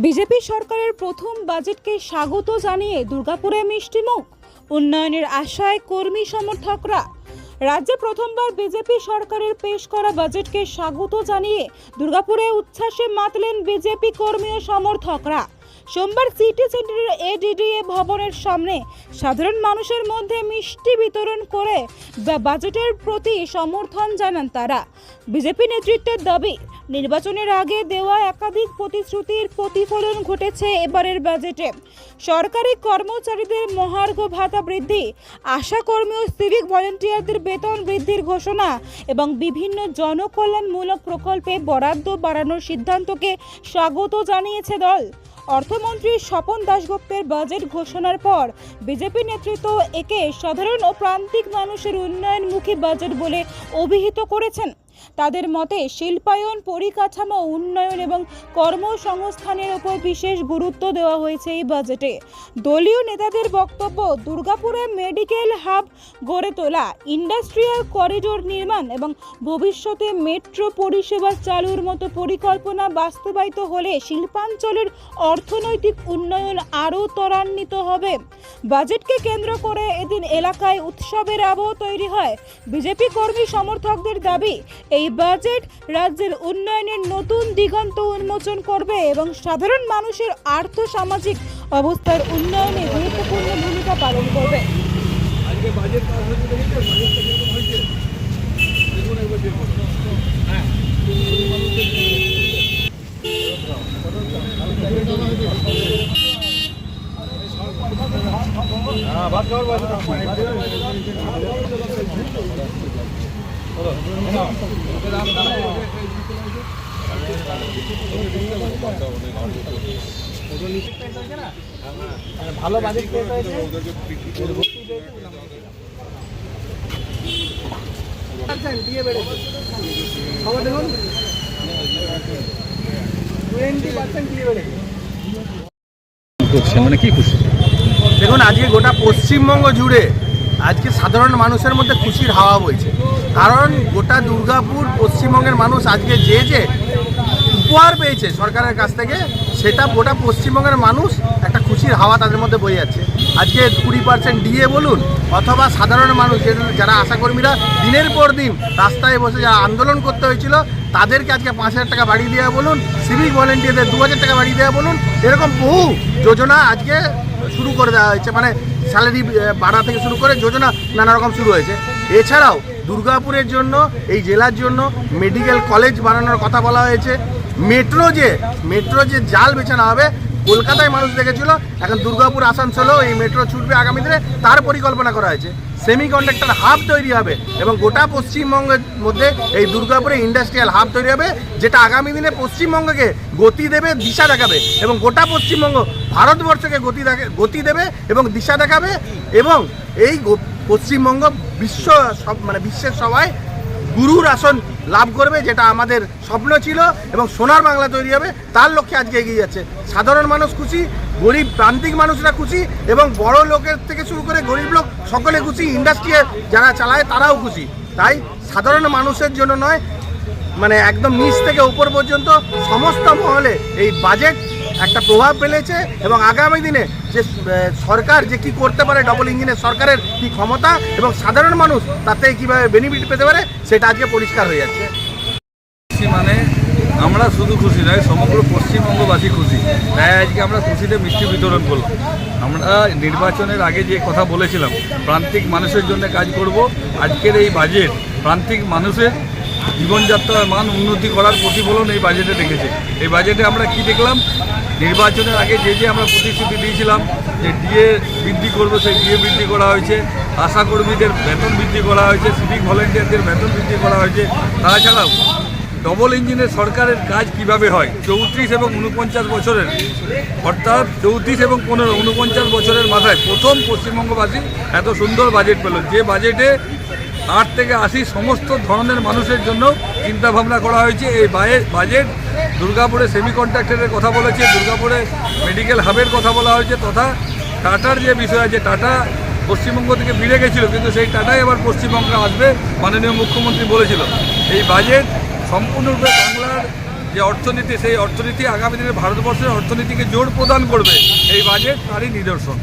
BJP সরকারের প্রথম বাজেটকে স্বাগত জানিয়ে দুর্গাপুরে মিষ্টিমুখ, উন্নয়নের আশায় কর্মী সমর্থকরা। রাজ্যে প্রথমবার বিজেপি সরকারের পেশ করা বাজেটকে স্বাগত জানিয়ে দুর্গাপুরে উচ্ছ্বাসে মাতলেন বিজেপি কর্মী ও সমর্থকরা। সোমবার সিটি সেন্টারের এডিডিএ ভবনের সামনে সাধারণ মানুষের মধ্যে মিষ্টি বিতরণ করে বাজেটের প্রতি সমর্থন জানান তারা। বিজেপি নেতৃত্বের দাবি, নির্বাচনের আগে দেওয়া একাধিক প্রতিশ্রুতির প্রতিফলন ঘটেছে এবারের বাজেটে। সরকারি কর্মচারীদের মহার্ঘ ভাতা বৃদ্ধি, আশাকর্মী ও সিভিক ভলেন্টিয়ারদের বেতন বৃদ্ধির ঘোষণা এবং বিভিন্ন জনকল্যাণমূলক প্রকল্পে বরাদ্দ বাড়ানোর সিদ্ধান্তকে স্বাগত জানিয়েছে দল। অর্থমন্ত্রী স্বপন দাশগুপ্তের বাজেট ঘোষণার পর বিজেপি নেতৃত্ব একে সাধারণ ও প্রান্তিক মানুষের উন্নয়নমুখী বাজেট বলে অভিহিত করেছেন। তাদের মতে শিল্পায়ন, পরিকাঠামো উন্নয়ন এবং কর্মসংস্থানের উপর বিশেষ গুরুত্ব দেওয়া হয়েছে এই বাজেটে। দলীয় নেতাদের বক্তব্য, দুর্গাপুরে মেডিকেল হাব গড়ে তোলা, ইন্ডাস্ট্রিয়াল করিডোর নির্মাণ এবং ভবিষ্যতে মেট্রো পরিষেবা চালুর মতো পরিকল্পনা বাস্তবায়িত হলে শিল্পাঞ্চলের অর্থনৈতিক উন্নয়ন আরও ত্বরান্বিত হবে। বাজেটকে কেন্দ্র করে এদিন এলাকায় উৎসবের আবহ তৈরি হয়। বিজেপি কর্মী সমর্থকদের দাবি, এই বাজেট রাজ্যের উন্নয়নের নতুন দিগন্ত উন্মোচন করবে এবং সাধারণ মানুষের আর্থ সামাজিক অবস্থার উন্নয়নে গুরুত্বপূর্ণ ভূমিকা পালন করবে। ভালো বাজেট পেয়ে দিয়ে বেড়েছে। খবর দেখুন 20% দিয়ে বেড়েছে। মানে কি খুশি? দেখুন, আজকে গোটা পশ্চিমবঙ্গ জুড়ে আজকে সাধারণ মানুষের মধ্যে খুশির হাওয়া বইছে। কারণ গোটা দুর্গাপুর, পশ্চিমবঙ্গের মানুষ আজকে যে উপহার পেয়েছে সরকারের কাছ থেকে, সেটা গোটা পশ্চিমবঙ্গের মানুষ একটা খুশির হাওয়া তাদের মধ্যে বয়ে যাচ্ছে। আজকে 20% ডিএ বলুন, অথবা সাধারণ মানুষ যারা আশাকর্মীরা দিনের পর দিন রাস্তায় বসে যারা আন্দোলন করতে হয়েছিল, তাদেরকে আজকে 5,000 টাকা বাড়িয়ে দেওয়া বলুন, সিভিক ভলেন্টিয়ারদের 2,000 টাকা বাড়িয়ে দেওয়া বলুন, এরকম বহু যোজনা আজকে শুরু করে দেওয়া হয়েছে। মানে স্যালারি বাড়া থেকে শুরু করে যোজনা নানা রকম শুরু হয়েছে। এছাড়াও দুর্গাপুরের জন্য, এই জেলার জন্য মেডিকেল কলেজ বানানোর কথা বলা হয়েছে। মেট্রো যে জাল বেছানো হবে, কলকাতায় মানুষ দেখেছিল, এখন দুর্গাপুর, আসানসোলেও এই মেট্রো ছুটবে আগামী দিনে, তার পরিকল্পনা করা হয়েছে। সেমিকন্ডাক্টর হাব তৈরি হবে এবং গোটা পশ্চিমবঙ্গের মধ্যে এই দুর্গাপুরে ইন্ডাস্ট্রিয়াল হাব তৈরি হবে, যেটা আগামী দিনে পশ্চিমবঙ্গকে গতি দেবে, দিশা দেখাবে এবং গোটা পশ্চিমবঙ্গ ভারতবর্ষকে গতি দেবে এবং দিশা দেখাবে। এবং এই পশ্চিমবঙ্গ বিশ্বের সবাই গুরুর আসন লাভ করবে, যেটা আমাদের স্বপ্ন ছিল, এবং সোনার বাংলা তৈরি হবে, তার লক্ষ্যে আজকে এগিয়ে যাচ্ছে। সাধারণ মানুষ খুশি, গরিব প্রান্তিক মানুষরা খুশি এবং বড় লোকের থেকে শুরু করে গরিব লোক সকলে খুশি, ইন্ডাস্ট্রি যারা চালায় তারাও খুশি। তাই সাধারণ মানুষের জন্য নয়, মানে একদম নিচ থেকে উপর পর্যন্ত সমস্ত মহলে এই বাজেট একটা প্রভাব ফেলেছে এবং আগামী দিনে যে সরকার যে কি করতে পারে, ডবল ইঞ্জিনের সরকারের কি ক্ষমতা এবং সাধারণ মানুষ তাতে কিভাবে বেনিফিট পেতে পারে, সেটা আজকে পরিষ্কার হয়ে যাচ্ছে। মানে আমরা শুধু খুশি নয়, সমগ্র পশ্চিমবঙ্গবাসী খুশি। তাই আজকে আমরা খুশিতে মিষ্টি বিতরণ করলাম। আমরা নির্বাচনের আগে যে কথা বলেছিলাম, প্রান্তিক মানুষের জন্য কাজ করব, আজকের এই বাজেট প্রান্তিক মানুষের জীবনযাত্রার মান উন্নতি করার প্রতিফলন এই বাজেটে দেখেছে। এই বাজেটে আমরা কি দেখলাম, নির্বাচনের আগে যে আমরা প্রতিশ্রুতি দিয়েছিলাম যে ডিএ বৃদ্ধি করবো, সেই ডিএ বৃদ্ধি করা হয়েছে, আশাকর্মীদের বেতন বৃদ্ধি করা হয়েছে, সিভিক ভলেন্টিয়ারদের বেতন বৃদ্ধি করা হয়েছে। তাছাড়াও ডবল ইঞ্জিনের সরকারের কাজ কিভাবে হয়, 34 এবং 49 বছরের, অর্থাৎ 34 এবং 15, 49 বছরের মাথায় প্রথম পশ্চিমবঙ্গবাসী এত সুন্দর বাজেট পেল, যে বাজেটে 8 থেকে 80 সমস্ত ধরনের মানুষের জন্য চিন্তাভাবনা করা হয়েছে। এই বাজেট দুর্গাপুরে সেমিকন্ডাক্টরের কথা বলেছে, দুর্গাপুরে মেডিকেল হাবের কথা বলা হয়েছে, তথা টাটার যে বিষয় আছে, টাটা পশ্চিমবঙ্গ থেকে বেড়ে গেছিলো, কিন্তু সেই টাটাই এবার পশ্চিমবঙ্গে আসবে, মাননীয় মুখ্যমন্ত্রী বলেছিল। এই বাজেট সম্পূর্ণরূপে বাংলার যে অর্থনীতি, সেই অর্থনীতি আগামী দিনে ভারতবর্ষের অর্থনীতিকে জোর প্রদান করবে এই বাজেট, তারই নিদর্শন।